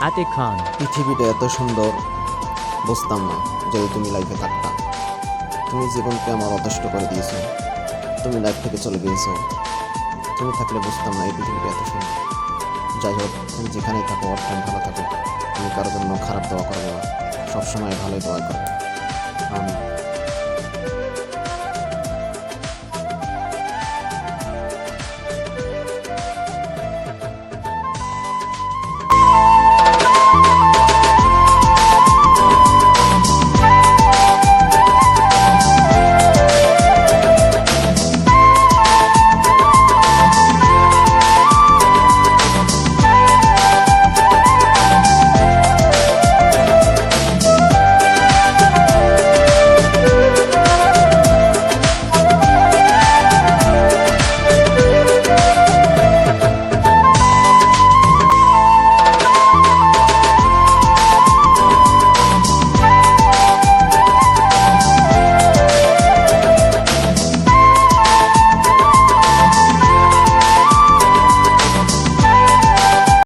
আতিক খান। পৃথিবীটা এত সুন্দর বুঝতাম না যদি তুমি লাইফে থাকতা। তুমি জীবনকে আমার অদৃষ্ট করে দিয়েছো, তুমি লাইফ থেকে চলে গিয়েছো। তুমি থাকলে বুঝতাম না এই পৃথিবীটা এত সুন্দর। যাই হোক, তুমি যেখানেই থাকো অল টাইম ভালো থাকো। তুমি কারোর জন্য খারাপ দোয়া করবে না, সবসময় ভালোই দোয়া করবে। আমি